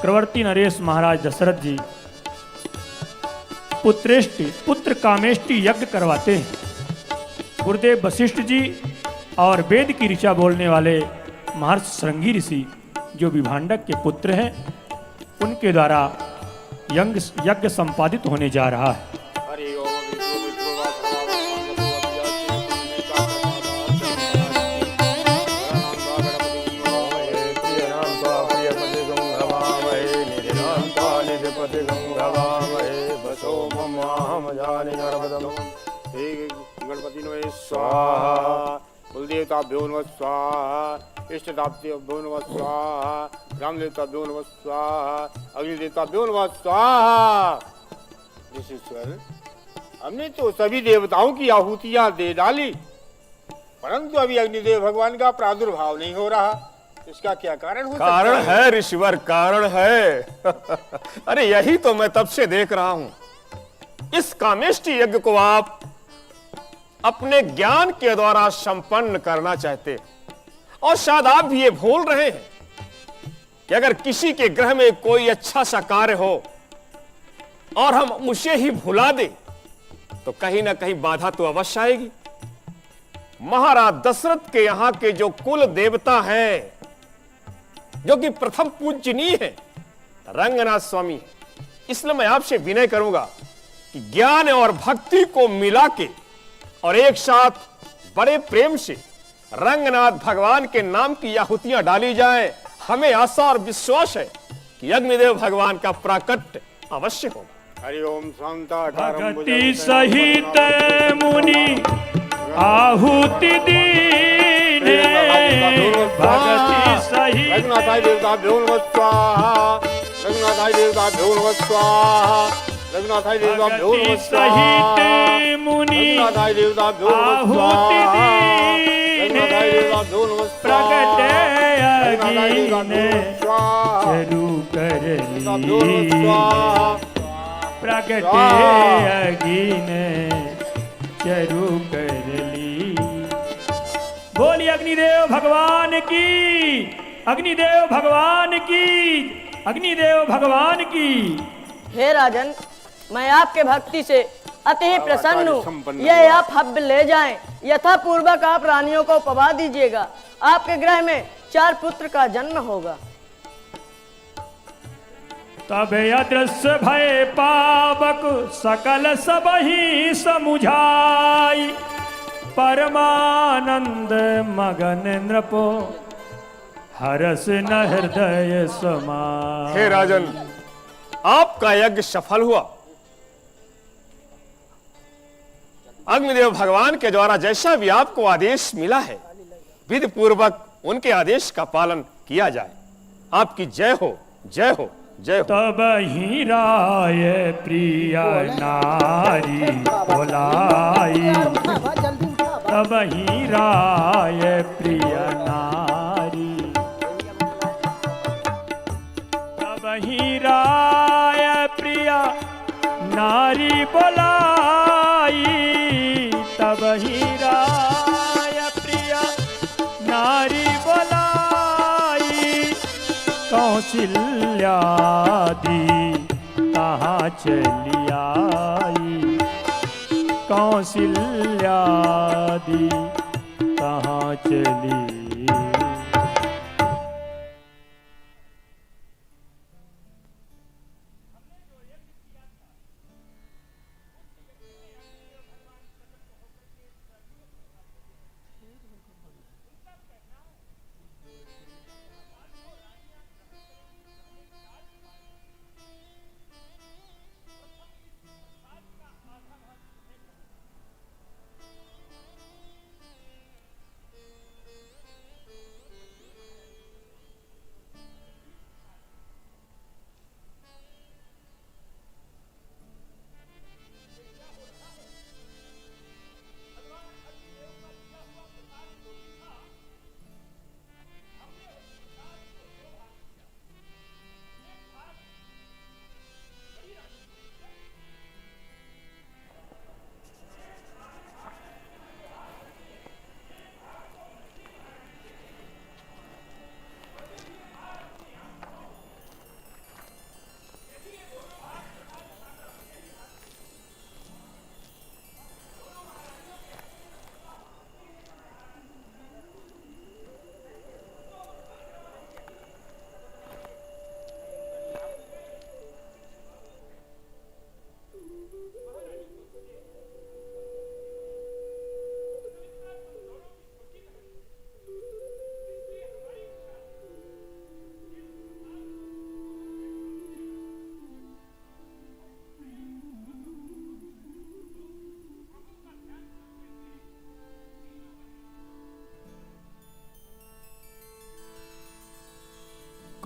चक्रवर्ती नरेश महाराज दशरथ जी पुत्र कामेष्टि यज्ञ करवाते हैं। गुरुदेव वशिष्ठ जी और वेद की ऋचा बोलने वाले महर्षि श्रृंगी ऋषि जो विभांडक के पुत्र हैं, उनके द्वारा यज्ञ संपादित होने जा रहा है। गणपति नमः स्वाहा, कुलदेवताभ्यो नमः स्वाहा, इष्टदेवताभ्यो नमः स्वाहा, ग्रामदेवताभ्यो नमः स्वाहा, अग्निदेवताभ्यो नमः स्वाहा। ऋषिश्वर, हमने तो सभी देवताओं की आहुतियां दे डाली, परंतु अभी अग्निदेव भगवान का प्रादुर्भाव नहीं हो रहा। इसका क्या कारण हो सकता है? कारण है ऋषिवर, कारण है। अरे यही तो मैं तब से देख रहा हूं। इस कामेष्टि यज्ञ को आप अपने ज्ञान के द्वारा संपन्न करना चाहते, और शायद आप भी ये भूल रहे हैं कि अगर किसी के ग्रह में कोई अच्छा सा कार्य हो और हम उसे ही भुला दें तो कहीं ना कहीं बाधा तो अवश्य आएगी। महाराज दशरथ के यहां के जो कुल देवता हैं, जो कि प्रथम पूजनीय है, रंगनाथ स्वामी है, इसलिए मैं आपसे विनय करूंगा कि ज्ञान और भक्ति को मिला के और एक साथ बड़े प्रेम से रंगनाथ भगवान के नाम की आहुतियां डाली जाए। हमें आशा और विश्वास है कि अग्निदेव भगवान का प्राकट्य अवश्य होगा। हरि ओम शांता भक्ति सहित मुनि आहुति दीने, भक्ति सहित रघुनाथाय देवताभ्यो नमः स्वाहा, रघुनाथाय देवताभ्यो नमः स्वाहा, रघुनाथाय देवताभ्यो नमः स्वाहा, मुनि रघुनाथाय देवताभ्यो नमः आहुति स्वाहा, दीने, रघुनाथाय देवताभ्यो नमः प्रगटे स्वाहा, चरु देवताभ्यो नमः करली, स्वाहा, प्रगटे अगिने चरु करली। बोली अग्निदेव भगवान की, अग्निदेव भगवान की, अग्निदेव भगवान की। हे राजन, मैं आपके भक्ति से अति प्रसन्न हूँ। यह आप हव्य ले जाएं, यथा पूर्वक आप रानियों को पवा दीजिएगा। आपके ग्रह में 4 पुत्र का जन्म होगा। तब अदृश्य भय पावक सकल सबहि समुझाई, परमानंद मगन नृपो हरस न हृदय समाई। हे राजन, आपका यज्ञ सफल हुआ। अग्निदेव भगवान के द्वारा जैसा भी आपको आदेश मिला है, विधि पूर्वक उनके आदेश का पालन किया जाए। आपकी जय हो, जय हो, जय हो। तब ही राय प्रिया नारी बोलाई, तब ही राय प्रिया नारी, तब ही राय प्रिया नारी बोलाई, तब ही राय प्रिया नारी बोलाई, कौशल्यादि कहाँ चली आई, कौशल्यादि कहाँ चली।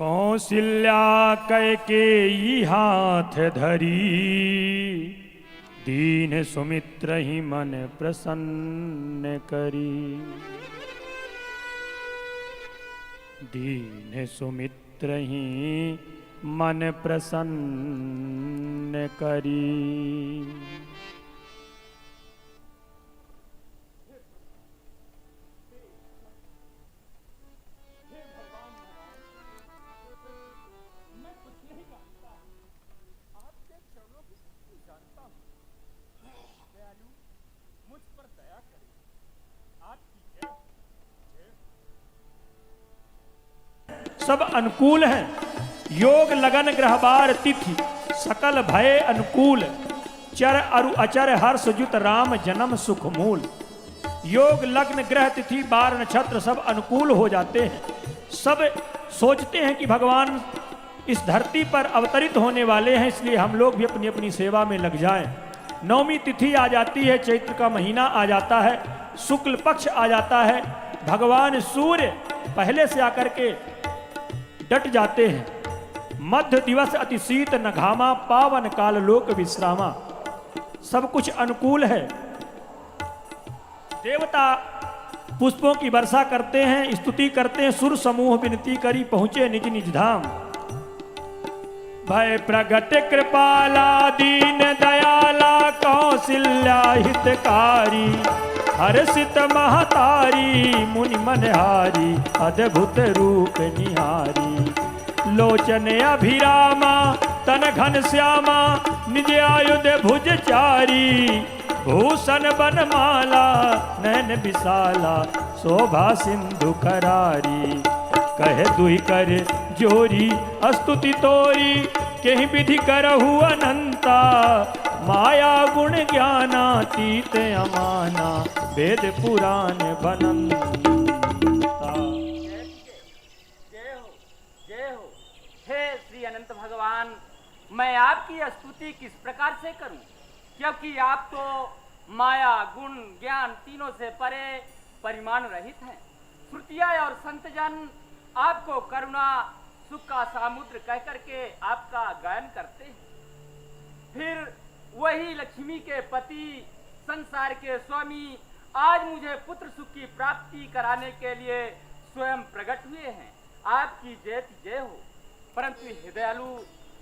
कौशल्या कैकेयी हाथ धरी, दीन सुमित्र ही मन प्रसन्न करी। दीन सुमित्र ही मन प्रसन्न करी। सब अनुकूल हैं, योग लगन ग्रहबार तिथि सकल भय अनुकूल, चर अरु अचर हर्ष जुत राम जन्म सुख मूल। योग लग्न ग्रह तिथि बार नक्षत्र सब अनुकूल हो जाते हैं। सब सोचते हैं कि भगवान इस धरती पर अवतरित होने वाले हैं, इसलिए हम लोग भी अपनी अपनी सेवा में लग जाएं। नवमी तिथि आ जाती है, चैत्र का महीना आ जाता है, शुक्ल पक्ष आ जाता है। भगवान सूर्य पहले से आकर के डट जाते हैं। मध्य दिवस अति शीत न घामा, पावन काल लोक विश्रामा। सब कुछ अनुकूल है। देवता पुष्पों की वर्षा करते हैं, स्तुति करते हैं। सुर समूह विनती करी पहुंचे निज निज धाम। भय प्रगट कृपाला दीन दयाला, कौशल्या हितकारी। हर्षित महतारी मुनि मनहारी, अद्भुत रूप निहारी। लोचन अभिरामा तन घन श्यामा, निज आयुध भुज चारी। भूषण बनमाला नैन विशाला, शोभा सिंधु करारी। कह दुहि कर जोरी स्तुति तोरी, कहीं विधि करहु अनंता। माया गुण ज्ञानातीत अमाना, वेद पुराण बनंता। जय हो हे श्री अनंत भगवान। मैं आपकी स्तुति किस प्रकार से करूं, क्योंकि आप तो माया गुण ज्ञान तीनों से परे परिमाण रहित हैं। श्रुतियाँ और संतजन आपको करुणा सुख का समुद्र कह करके आपका गायन करते हैं। फिर वही लक्ष्मी के पति संसार के स्वामी आज मुझे पुत्र सुख की प्राप्ति कराने के लिए स्वयं प्रकट हुए हैं। आपकी जय जय हो। परंतु हे दयालु,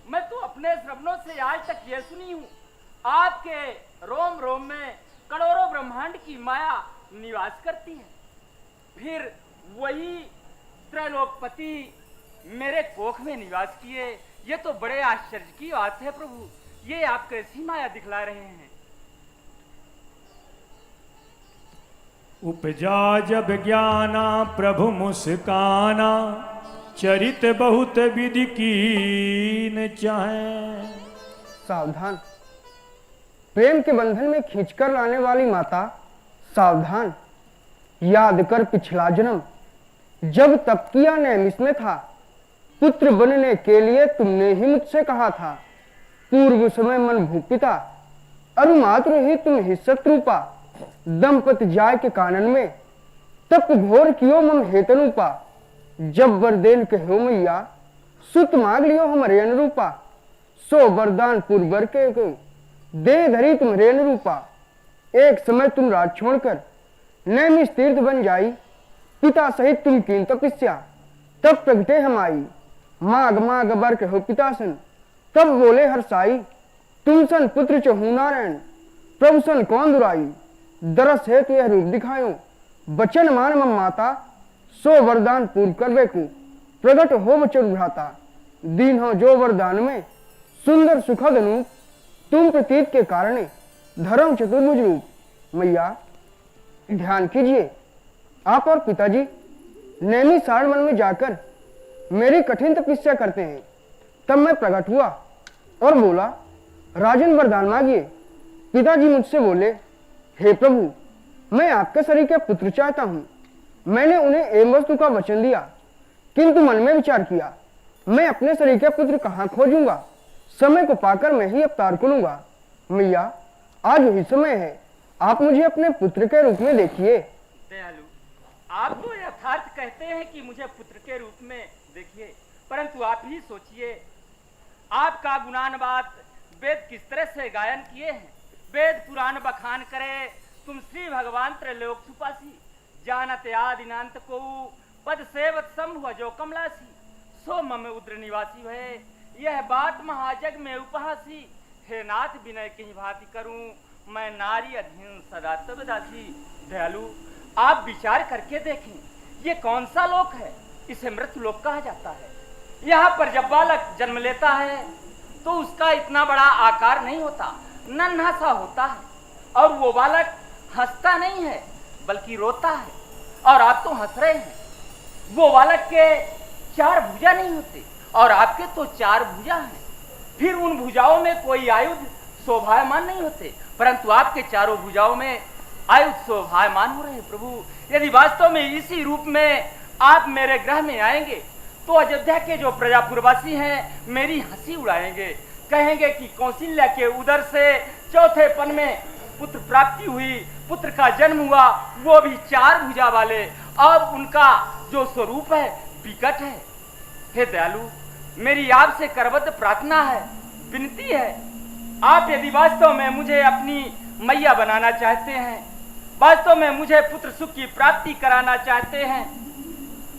मैं तो अपने श्रवणों से आज तक ये सुनी हूँ, आपके रोम रोम में करोड़ों ब्रह्मांड की माया निवास करती है। फिर वही त्रैलोकपति मेरे कोख में निवास किए। ये तो बड़े आश्चर्य की बात है प्रभु। ये आप कैसी माया दिखला रहे हैं? उपजा जब ज्ञाना प्रभु मुस्काना, चरित बहुत विधि कीन चाहे। सावधान, प्रेम के बंधन में खींचकर लाने वाली माता सावधान। याद कर पिछला जन्म, जब तपकिया नैमिष में था। पुत्र बनने के लिए तुमने ही मुझसे कहा था। पूर्व समय मन भूपिता, अरुमात्र ही तुम ही शत्रुपा। दंपति जाय के कानन में, तप घोर कियो मम हेतनुपा। जब वरदेन कहो मैया, सुत मांग लियो हमरे अनुरूपा। सो वरदान पूर्वर के को, दे धरी तुम्हारे अनुरूपा। एक समय तुम राज छोड़कर नैमिष तीर्थ बन जाई। पिता सहित तुम कीन तपस्या, तब प्रगटे हम आई। माग माग बर कहो पिता सन, तब बोले हर्षाई। तुम सन पुत्र चहु नारायण, प्रभु सन कौन दुराई। दरस है तो यह रूप दिखायो, बचन मान मम माता। सो वरदान पूर्ण करवे को, प्रगट हो बचन भ्राता। दीन हो जो वरदान में, सुंदर सुखद अनूप। तुम प्रतीत के कारणे, धर्म चतुर्भुज रूप। मैया ध्यान कीजिए, आप और पिताजी नैमिषारण्य वन में जाकर मेरी कठिन तपस्या करते हैं। तब मैं प्रकट हुआ और बोला, राजन वरदान मांगिए। पिताजी मुझसे बोले, हे प्रभु, मैं आपके शरीर के पुत्र चाहता हूँ। मैंने उन्हें एवं वस्तु का वचन दिया, किंतु मन में विचार किया, मैं अपने शरीर के पुत्र कहाँ खोजूंगा। समय को पाकर मैं ही अवतार करूंगा। मैया आज वही समय है, आप मुझे अपने पुत्र के रूप में देखिए। दयालु, आप तो यथार्थ कहते हैं कि मुझे पुत्र के रूप में देखिए, परंतु आप ही सोचिए, आपका गुणानुवाद वेद किस तरह से गायन किए हैं। वेद पुराण बखान करे, तुम श्री भगवान त्रैलोक सुपासी, जानत आदिनांत को पद सेवत शंभु जो कमलासी, सो मम उद्र निवासी है, यह बात महाजग में उपहासी, हे नाथ विनय कहीं भांति करूं, मैं नारी अधीन सदा तब दासी। दयालु, आप विचार करके देखें, ये कौन सा लोक है? इसे मृत्यु लोक कहा जाता है। यहाँ पर जब बालक जन्म लेता है तो उसका इतना बड़ा आकार नहीं होता, नन्हा सा होता है, और वो बालक हंसता नहीं है बल्कि रोता है, और आप तो हंस रहे हैं। वो बालक के 4 भुजा नहीं होते और आपके तो 4 भुजा हैं। फिर उन भुजाओं में कोई आयुध शोभायमान नहीं होते, परंतु आपके चारों भुजाओं में आयुध शोभायमान हो रहे हैं। प्रभु, यदि वास्तव में इसी रूप में आप मेरे ग्रह में आएंगे तो अयोध्या के जो प्रजापुरवासी हैं मेरी हंसी उड़ाएंगे, कहेंगे कि कौशल्या के उदर से चौथे पन में पुत्र प्राप्ति हुई, पुत्र का जन्म हुआ, वो भी 4 भुजा वाले, और उनका जो स्वरूप है विकट है। हे दयालु, मेरी आपसे करबद्ध प्रार्थना है, विनती है, आप यदि वास्तव में मुझे अपनी मैया बनाना चाहते हैं, वास्तव में मुझे पुत्र सुख की प्राप्ति कराना चाहते हैं,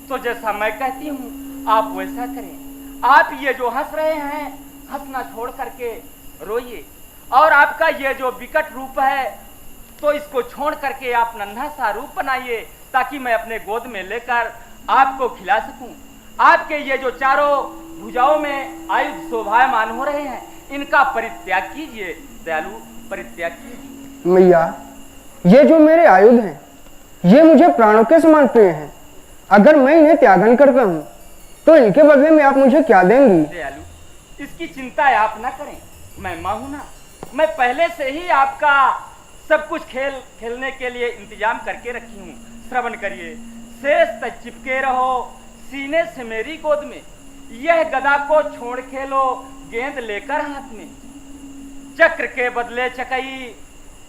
तो जैसा मैं कहती हूँ आप वैसा करें। आप ये जो हंस रहे हैं, हंसना छोड़ करके रोइए, और आपका ये जो विकट रूप है तो इसको छोड़ करके आप नन्हा सा रूप बनाइए, ताकि मैं अपने गोद में लेकर आपको खिला सकूं। आपके ये जो चारों भुजाओं में आयुध शोभायमान हो रहे हैं, इनका परित्याग कीजिए दयालु, परित्याग कीजिए। मैया, ये जो मेरे आयुध हैं, ये मुझे प्राणों के समान प्रिय हैं। अगर मैं इन्हें त्यागन करता हूँ तो इनके बदले में आप मुझे क्या देंगी? दयालु, इसकी चिंता आप ना करें, मैं माँ हूं ना, मैं पहले से ही आपका सब कुछ खेलने के लिए इंतजाम करके रखी हूँ। श्रवण करिए, शेष तक चिपके रहो सीने से मेरी गोद में, यह गदा को छोड़ खेलो गेंद लेकर हाथ में, चक्र के बदले चकई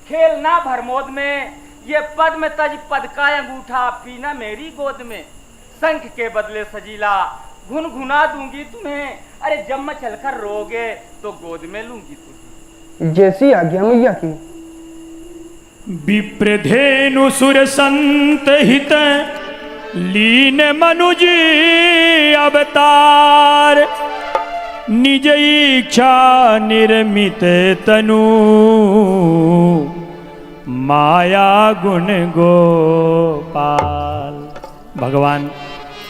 खेलना भरमोद में, ये पद्म तज पद का अंगूठा पीना मेरी गोद में, शंख के बदले सजीला गुनगुना दूंगी तुम्हें, अरे जब मैं चलकर रोगे तो गोद में लूंगी तुम्हें। जैसी आज्ञा मैया की। विप्रधेनु सुर संत हित लीन मनुज अवतार, निज इच्छा निर्मित तनु माया गुण गोपाल। भगवान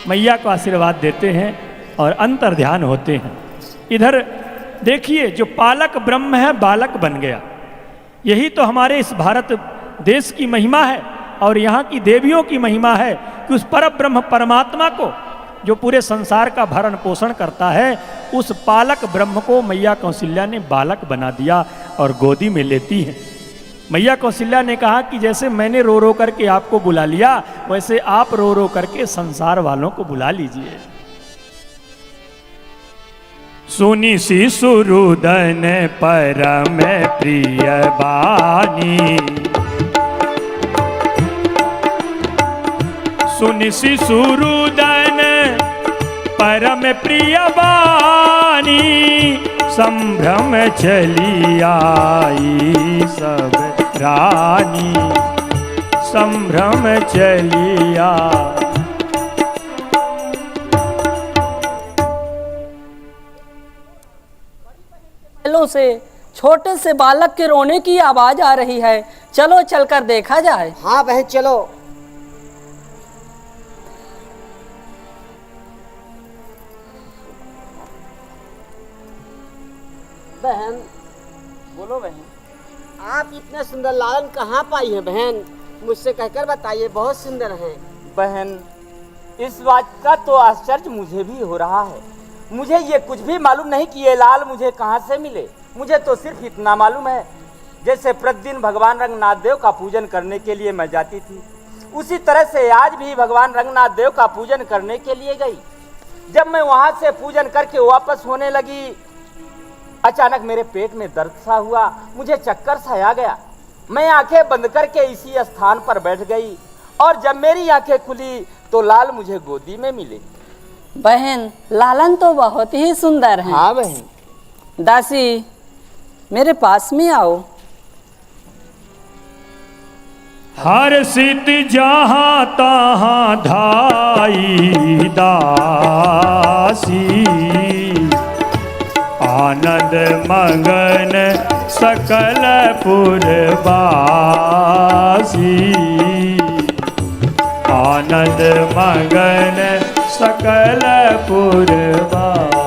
मैया को आशीर्वाद देते हैं और अंतर ध्यान होते हैं। इधर देखिए, जो पालक ब्रह्म है बालक बन गया। यही तो हमारे इस भारत देश की महिमा है और यहाँ की देवियों की महिमा है कि उस पर ब्रह्म परमात्मा को, जो पूरे संसार का भरण पोषण करता है, उस पालक ब्रह्म को मैया कौशल्या ने बालक बना दिया और गोदी में लेती है। मैया कौशल्या ने कहा कि जैसे मैंने रो रो करके आपको बुला लिया, वैसे आप रो रो करके संसार वालों को बुला लीजिए। सुनि शिशुरुदन परम प्रिय बानी, सुनि शिशुरुदन परम प्रिय बानी, संभ्रम चली आई सब रानी, संभ्रम चली आई। से छोटे से बालक के रोने की आवाज आ रही है, चलो चलकर देखा जाए। हाँ बहन चलो। बहन, बोलो बहन, आप इतना सुंदर लालन कहाँ पाई है बहन? मुझसे कहकर बताइए, बहुत सुंदर हैं। बहन इस बात का तो आश्चर्य मुझे भी हो रहा है। मुझे ये कुछ भी मालूम नहीं कि ये लाल मुझे कहाँ से मिले। मुझे तो सिर्फ इतना मालूम है, जैसे प्रतिदिन भगवान रंगनाथ देव का पूजन करने के लिए मैं जाती थी, उसी तरह से आज भी भगवान रंगनाथ देव का पूजन करने के लिए गई। जब मैं वहाँ से पूजन करके वापस होने लगी, अचानक मेरे पेट में दर्द सा हुआ, मुझे चक्कर सा आ गया। मैं आंखें बंद करके इसी स्थान पर बैठ गई और जब मेरी आंखें खुली तो लाल मुझे गोदी में मिले। बहन, लालन तो बहुत ही सुंदर है। हाँ बहन। दासी, मेरे पास में आओ। हर सित जहाँ तहाँ धाई दासी, आनंद मगन सकल पुरवासी, आनंद मगन सकल पुरवासी।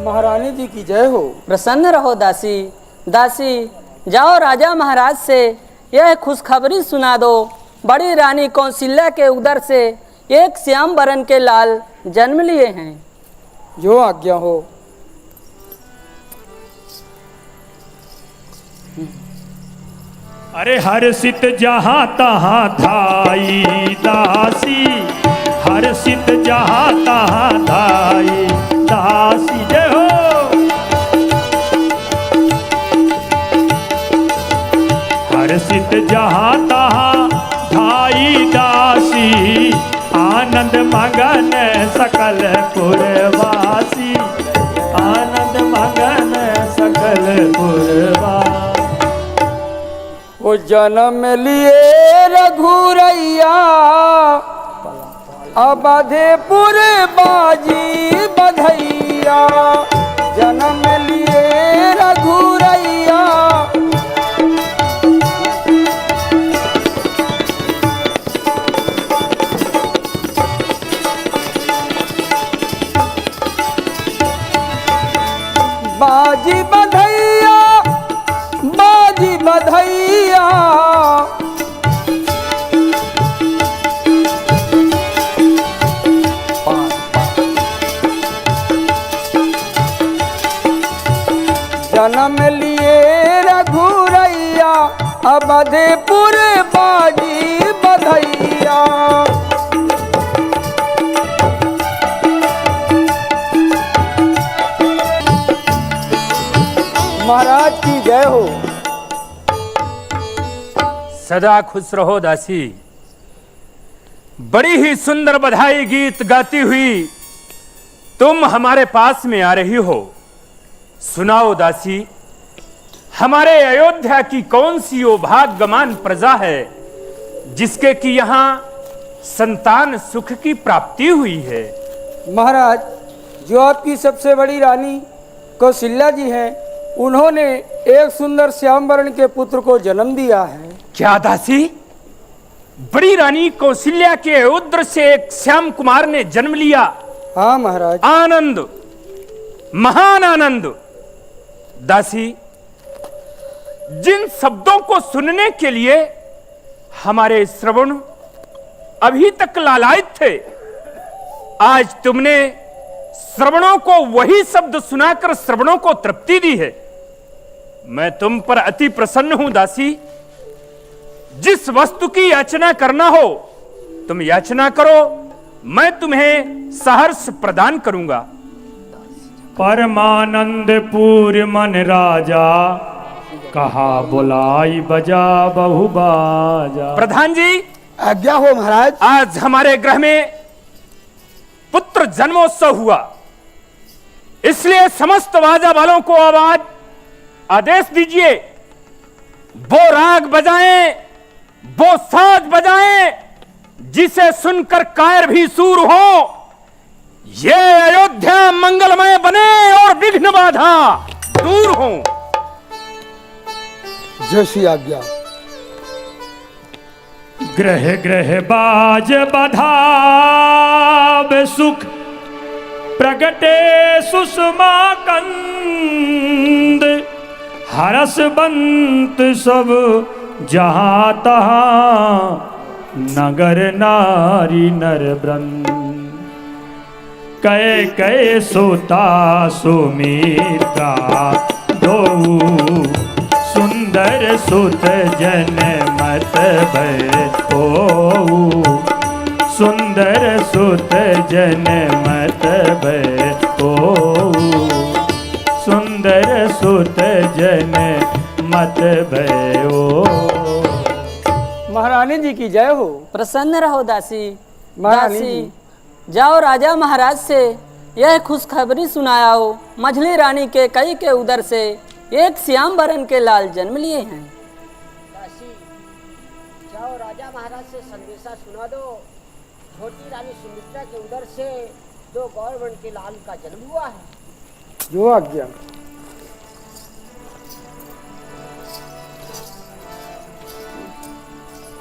महारानी जी की जय हो। प्रसन्न रहो दासी। दासी, जाओ राजा महाराज से यह खुशखबरी सुना दो, बड़ी रानी कौशल्या के उदर से एक श्याम बरन के लाल जन्म लिए हैं। जो आज्ञा हो। अरे हर सित जहाँ तहाँ धाई दासी, हर सित जहाँ तहाँ धाई दासी। जय हो। हर सित जहाँ तहाँ धाई दासी, आनंद मगन सकल पुरवासी, आनंद मगन सकल पुरवासी। वो जन्म लिए रघुरैया, अवधेपुर बाजी बधैया। जन्म लिए रघुरैया, बाजी बधैया, बाजी बधैया। जन्म लिए रघुरैया, अवधेपुर बाजी बधैया। महाराज की जय हो। सदा खुश रहो दासी। बड़ी ही सुंदर बधाई गीत गाती हुई तुम हमारे पास में आ रही हो। सुनाओ दासी, हमारे अयोध्या की कौन सी वो भाग्यवान प्रजा है जिसके कि यहाँ संतान सुख की प्राप्ति हुई है? महाराज, जो आपकी सबसे बड़ी रानी कौशल्या जी हैं, उन्होंने एक सुंदर श्याम वर्ण के पुत्र को जन्म दिया है। क्या दासी, बड़ी रानी कौशल्या के उद्र से एक श्याम कुमार ने जन्म लिया? हाँ महाराज। आनंद, महान आनंद। दासी, जिन शब्दों को सुनने के लिए हमारे श्रवण अभी तक लालायित थे, आज तुमने श्रवणों को वही शब्द सुनाकर श्रवणों को तृप्ति दी है। मैं तुम पर अति प्रसन्न हूं दासी। जिस वस्तु की याचना करना हो तुम याचना करो, मैं तुम्हें सहर्ष प्रदान करूंगा। परमानंद पूर मन राजा, कहा बुलाई बजा बहु बाजा। प्रधान जी, आज्ञा हो महाराज। आज हमारे गृह में पुत्र जन्मोत्सव हुआ, इसलिए समस्त बाजा वालों को आदेश दीजिए, वो राग बजाएं, वो साज बजाएं, जिसे सुनकर कायर भी सूर हो। ये अयोध्या मंगलमय बने और विघ्न बाधा दूर हो। जैसी आज्ञा। ग्रह ग्रह बाज बधाव सुख, प्रगटे सुषमा कंद। हरस बंत सब जहाँ तहाँ, नगर नारी नर वृंद। कै कै सोता सुमित्रा, दो सुंदर सुत जन मत भय। सुंदर सुत जन मत भय। सुंदर सुत जन मत भयो। महारानी जी की जय हो। प्रसन्न रहो दासी। महारानी दासी, जाओ राजा महाराज से यह खुशखबरी सुनाओ, मझली रानी के कई के उदर से एक श्याम बरन के लाल जन्म लिए हैं। दासी, जाओ राजा महाराज से संदेशा सुना दो, छोटी रानी सुमित्रा के उदर से 2 गौरवर्ण के लाल का जन्म हुआ है। जो आज्ञा।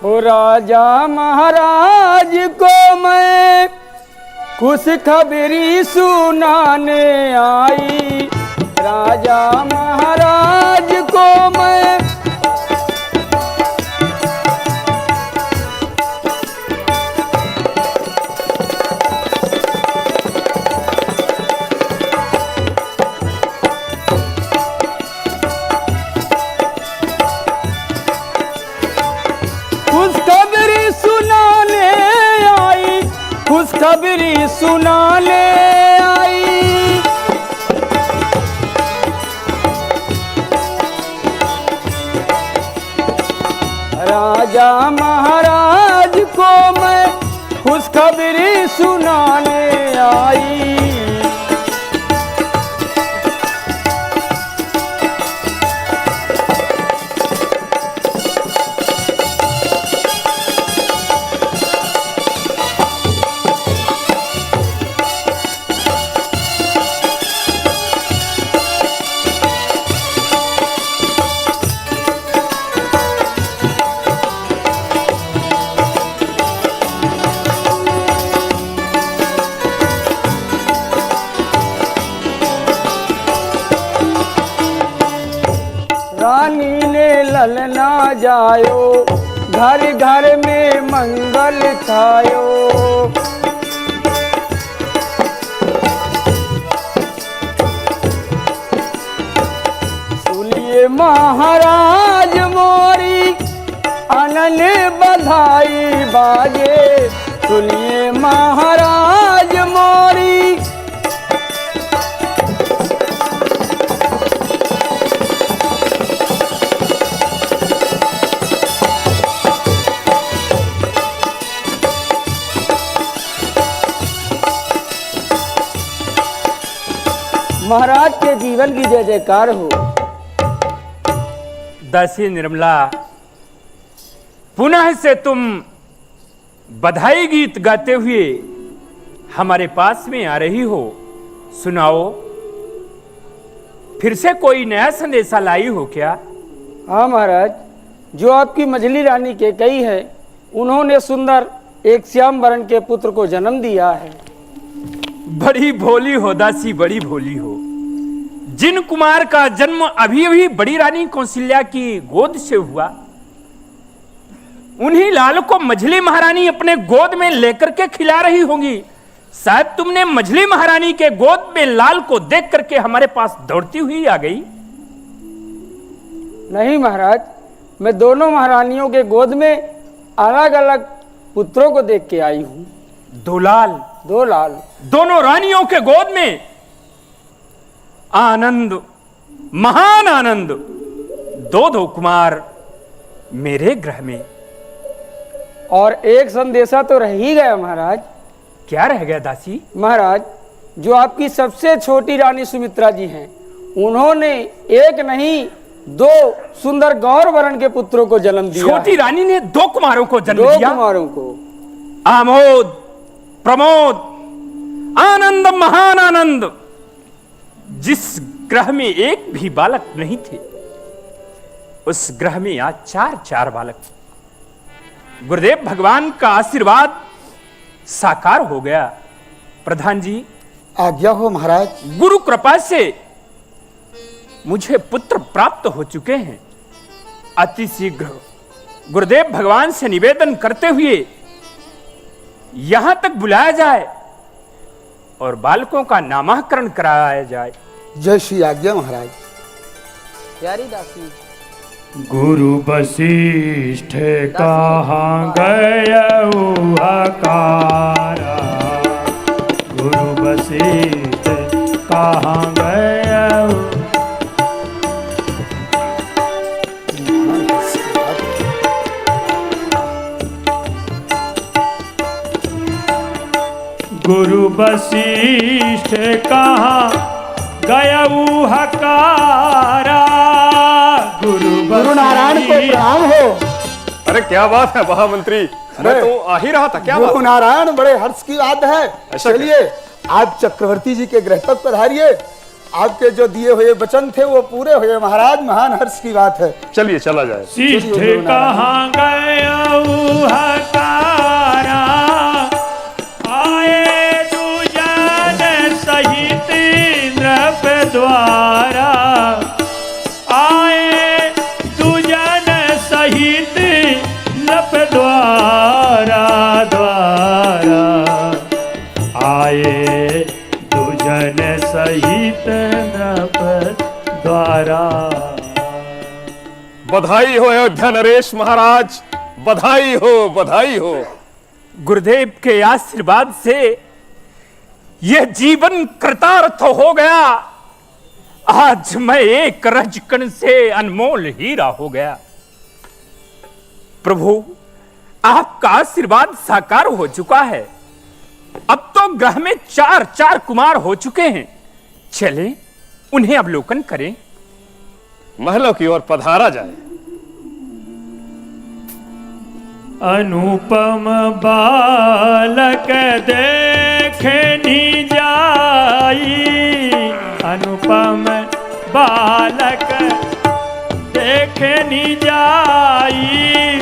ओ राजा महाराज को मैं खुशखबरी सुनाने आई, राजा महाराज को मैं खुशखबरी सुनाने आई, खुशखबरी सुनाने आई। राजा महाराज को मैं खुशखबरी सुनाने आई। रानी ने ललना जायो, घर घर में मंगल छायो। सुनिए महाराज मोरी आनंद बधाई बाजे, सुनिए महाराज मोरी महाराज के जीवन की जय जयकार हो। दासी निर्मला, पुनः से तुम बधाई गीत गाते हुए हमारे पास में आ रही हो। सुनाओ, फिर से कोई नया संदेशा लाई हो क्या? हाँ महाराज, जो आपकी मझली रानी के कई है, उन्होंने सुंदर एक श्याम वरण के पुत्र को जन्म दिया है। बड़ी भोली हो दासी, बड़ी भोली हो। जिन कुमार का जन्म अभी अभी बड़ी रानी कौशल्या की गोद से हुआ, उन्हीं लाल को मझली महारानी अपने गोद में लेकर के खिला रही होंगी। शायद तुमने मझली महारानी के गोद में लाल को देख करके हमारे पास दौड़ती हुई आ गई। नहीं महाराज, मैं दोनों महारानियों के गोद में अलग अलग पुत्रों को देख के आई हूँ। दो लाल, दो लाल, दोनों रानियों के गोद में आनंद, महान आनंद। दो कुमार मेरे ग्रह में। और एक संदेशा तो रह ही गया महाराज। क्या रह गया दासी? महाराज, जो आपकी सबसे छोटी रानी सुमित्रा जी हैं, उन्होंने एक नहीं 2 सुंदर गौर वरण के पुत्रों को जन्म दिया। छोटी रानी ने 2 कुमारों को जन्म 2 दिया। कुमारों को। आमोद, प्रमोद, आनंद, महान आनंद। जिस ग्रह में एक भी बालक नहीं थे, उस ग्रह में आज 4 बालक। गुरुदेव भगवान का आशीर्वाद साकार हो गया। प्रधान जी, आज्ञा हो महाराज। गुरु कृपा से मुझे पुत्र प्राप्त हो चुके हैं। अति शीघ्र गुरुदेव भगवान से निवेदन करते हुए यहां तक बुलाया जाए और बालकों का नामकरण कराया जाए। जय श्री आज्ञा महाराज। प्यारी दासी, गुरु वशिष्ठ कहाँ गयऊ हकारा, गुरु वशिष्ठ कहाँ गयऊ। गुरु वशिष्ठ कहाँ गयऊ हकारा। गुरु नारायण को प्रणाम हो। अरे क्या बात है महामंत्री, मैं तो आ ही रहा था। क्या बात गुरु है? नारायण, बड़े हर्ष की बात है। ऐसा चलिए आप चक्रवर्ती जी के गृह तक पधारिए। आपके जो दिए हुए वचन थे वो पूरे हुए महाराज, महान हर्ष की बात है। चलिए चला जाए। शिष्ठ कहाँ गयऊ हकारा, आए दुजन सहित नृप द्वारा। आए दुजन सहित नृप द्वारा द्वारा। आए दुजन सहित नृप द्वारा। बधाई हो अयोध्या नरेश महाराज, बधाई हो, बधाई हो। गुरुदेव के आशीर्वाद से यह जीवन कृतार्थ हो गया। आज मैं एक रजकण से अनमोल हीरा हो गया। प्रभु, आपका आशीर्वाद साकार हो चुका है। अब तो ग्रह में 4 कुमार हो चुके हैं। चले उन्हें अवलोकन करें। महलों की ओर पधारा जाए। अनुपम बालक देखनी जाई। अनुपम बालक देखनी जाई।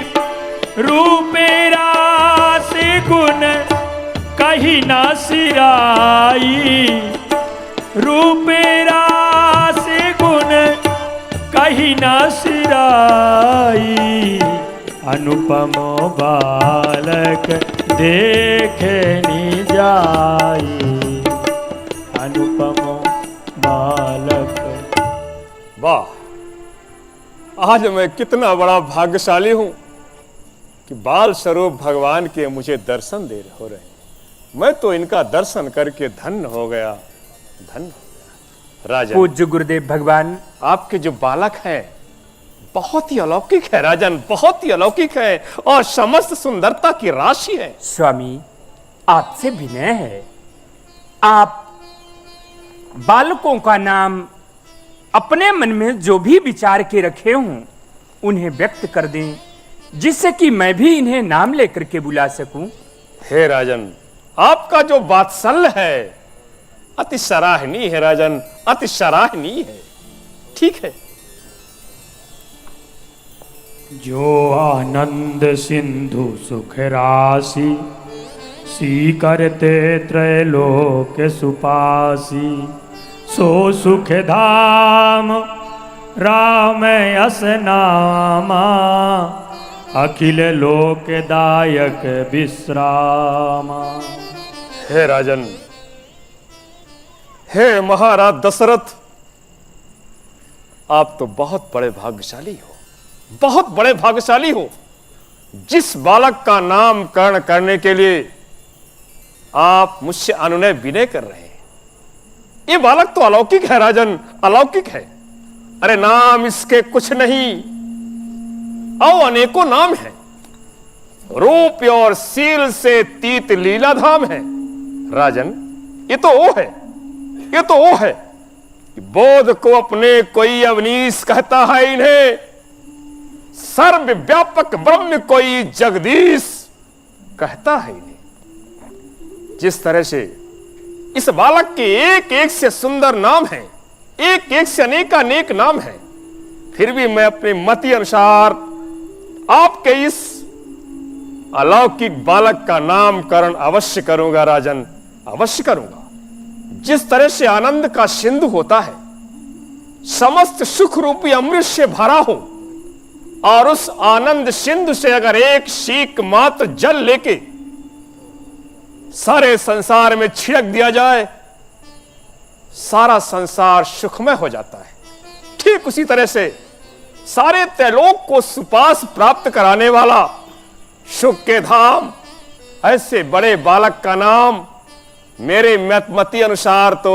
रूप रास गुण कहीं ना सिराई। रूप रास गुण कहीं ना सिराई। अनुपम बालक देखनी जाई। अनुपम बालक। वाह, आज मैं कितना बड़ा भाग्यशाली हूं कि बाल स्वरूप भगवान के मुझे दर्शन हो रहे हैं। मैं तो इनका दर्शन करके धन्य हो गया, धन्य हो गया। राजन, पूज्य गुरुदेव भगवान, आपके जो बालक हैं बहुत ही अलौकिक है राजन, बहुत ही अलौकिक है और समस्त सुंदरता की राशि है। स्वामी, आपसे विनय है। आप बालकों का नाम अपने मन में जो भी विचार के रखे हों उन्हें व्यक्त कर दें, जिससे कि मैं भी इन्हें नाम लेकर के बुला सकूं। हे राजन, आपका जो वात्सल्य है अति सराहनीय है राजन, अति सराहनीय है। ठीक है। जो आनंद सिंधु सुख राशि, सी करते त्रैलोक सुपासी। सो सुख धाम राम यस नामा, अखिल लोक दायक विश्रामा। हे राजन, हे महाराज दशरथ, आप तो बहुत बड़े भाग्यशाली हो, बहुत बड़े भाग्यशाली हो। जिस बालक का नामकरण करने के लिए आप मुझसे अनुनय विनय कर रहे हैं, ये बालक तो अलौकिक है राजन, अलौकिक है। अरे नाम इसके कुछ नहीं और अनेकों नाम है। रूप और सील से तीत लीला धाम है राजन। ये तो वो है, ये तो वो है कि बोध को अपने कोई अवनीश कहता है, इन्हें सर्वव्यापक ब्रह्म कोई जगदीश कहता है इन्हें। जिस तरह से इस बालक के एक एक से सुंदर नाम है, एक एक से अनेकानेक नाम है, फिर भी मैं अपने मति अनुसार आपके इस अलौकिक बालक का नामकरण अवश्य करूंगा राजन, अवश्य करूंगा। जिस तरह से आनंद का सिंधु होता है, समस्त सुख रूपी अमृत से भरा हो, और उस आनंद सिंधु से अगर एक सीक मात्र जल लेके सारे संसार में छिड़क दिया जाए, सारा संसार सुखमय हो जाता है। ठीक उसी तरह से सारे त्रैलोक को सुपास प्राप्त कराने वाला सुख के धाम, ऐसे बड़े बालक का नाम मेरे मति अनुसार तो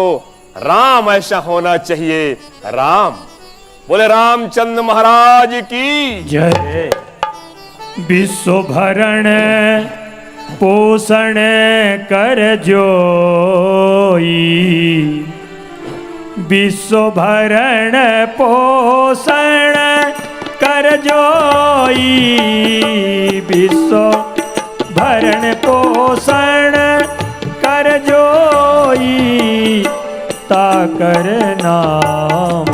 राम ऐसा होना चाहिए। राम, बोले रामचंद्र महाराज की जय। विश्व भरण पोषण कर जोई, विश्व भरण पोषण कर जोई, विश्व भरण पोषण कर जोई, ताकर नाम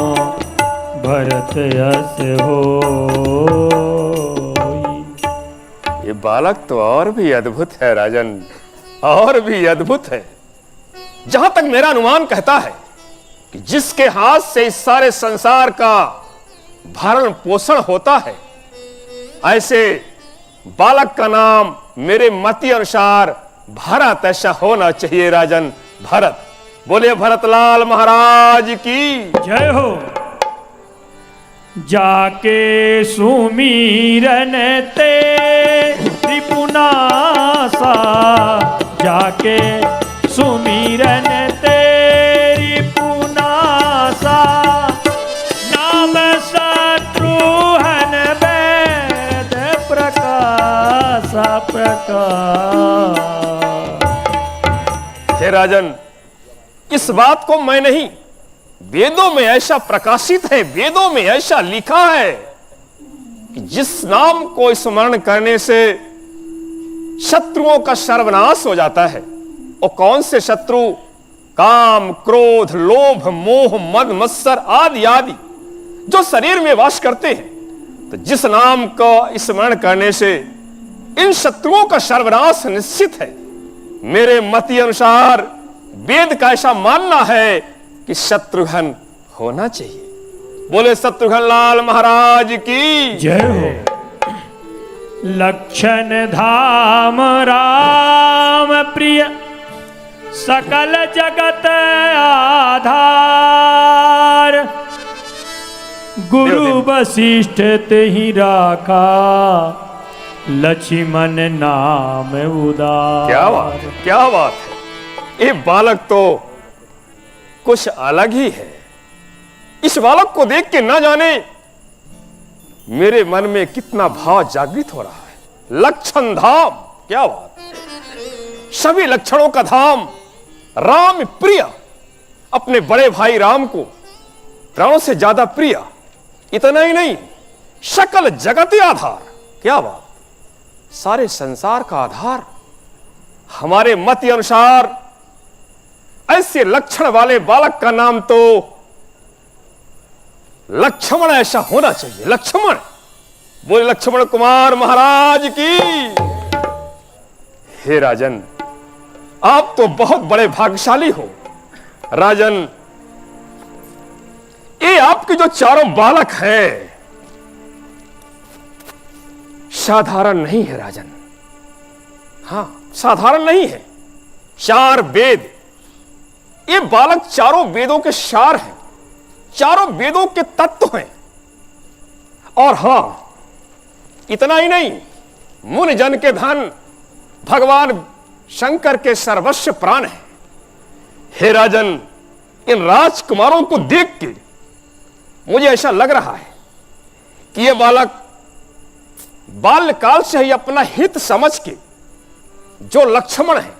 भरत यस होई। ये बालक तो और भी अद्भुत है राजन, और भी अद्भुत है। जहां तक मेरा अनुमान कहता है कि जिसके हाथ से इस सारे संसार का भरण पोषण होता है, ऐसे बालक का नाम मेरे मति अनुसार भरत ऐसा होना चाहिए राजन, भरत। बोले भरतलाल महाराज की जय हो। जाके सुमीरन ते त्रिपुनासा, जाके सुमीरन तेरी पुनासा, नाम शत्रुहन वेद प्रकाश प्रकाश। हे राजन, इस बात को मैं नहीं, वेदों में ऐसा प्रकाशित है, वेदों में ऐसा लिखा है कि जिस नाम को स्मरण करने से शत्रुओं का सर्वनाश हो जाता है। और कौन से शत्रु? काम, क्रोध, लोभ, मोह, मद, मत्सर आदि आदि जो शरीर में वास करते हैं। तो जिस नाम को स्मरण करने से इन शत्रुओं का सर्वनाश निश्चित है। मेरे मति अनुसार वेद का ऐसा मानना है कि शत्रुघ्न होना चाहिए। बोले शत्रुघ्न लाल महाराज की जय हो। लक्षण धाम राम प्रिय, सकल जगत आधार, गुरु वशिष्ठ तेहि राखा, लक्ष्मण नाम उदार। क्या बात है, क्या बात है। ये बालक तो कुछ अलग ही है। इस बालक को देख के ना जाने मेरे मन में कितना भाव जागृत हो रहा है। लक्षण धाम, क्या बात, सभी लक्षणों का धाम, राम प्रिय, अपने बड़े भाई राम को प्राणों से ज्यादा प्रिय। इतना ही नहीं, सकल जगत आधार, क्या बात, सारे संसार का आधार। हमारे मत अनुसार ऐसे लक्षण वाले बालक का नाम तो लक्ष्मण ऐसा होना चाहिए। लक्ष्मण, बोले लक्ष्मण कुमार महाराज की। हे राजन, आप तो बहुत बड़े भाग्यशाली हो। राजन, ये आपके जो चारों बालक हैं साधारण नहीं है राजन। हां, साधारण नहीं है। चार वेद, ये बालक चारों वेदों के सार हैं, चारों वेदों के तत्व हैं। और हां, इतना ही नहीं, मुनि जन के धन, भगवान शंकर के सर्वस्व प्राण है। हे राजन, इन राजकुमारों को देख के मुझे ऐसा लग रहा है कि ये बालक बाल्यकाल से ही अपना हित समझ के जो लक्ष्मण है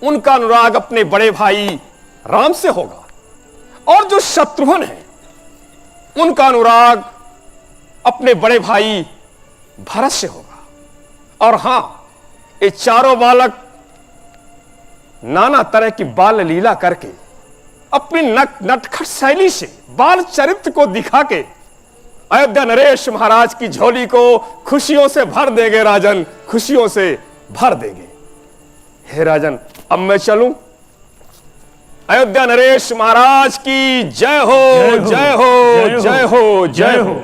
उनका अनुराग अपने बड़े भाई राम से होगा, और जो शत्रुघ्न है उनका अनुराग अपने बड़े भाई भरत से होगा। और हां, ये चारों बालक नाना तरह की बाल लीला करके अपनी नटखट शैली से बाल चरित्र को दिखा के अयोध्या नरेश महाराज की झोली को खुशियों से भर देंगे। राजन, खुशियों से भर देंगे। हे राजन, अब मैं चलूं? अयोध्या नरेश महाराज की जय हो, जय हो, जय हो, जय हो।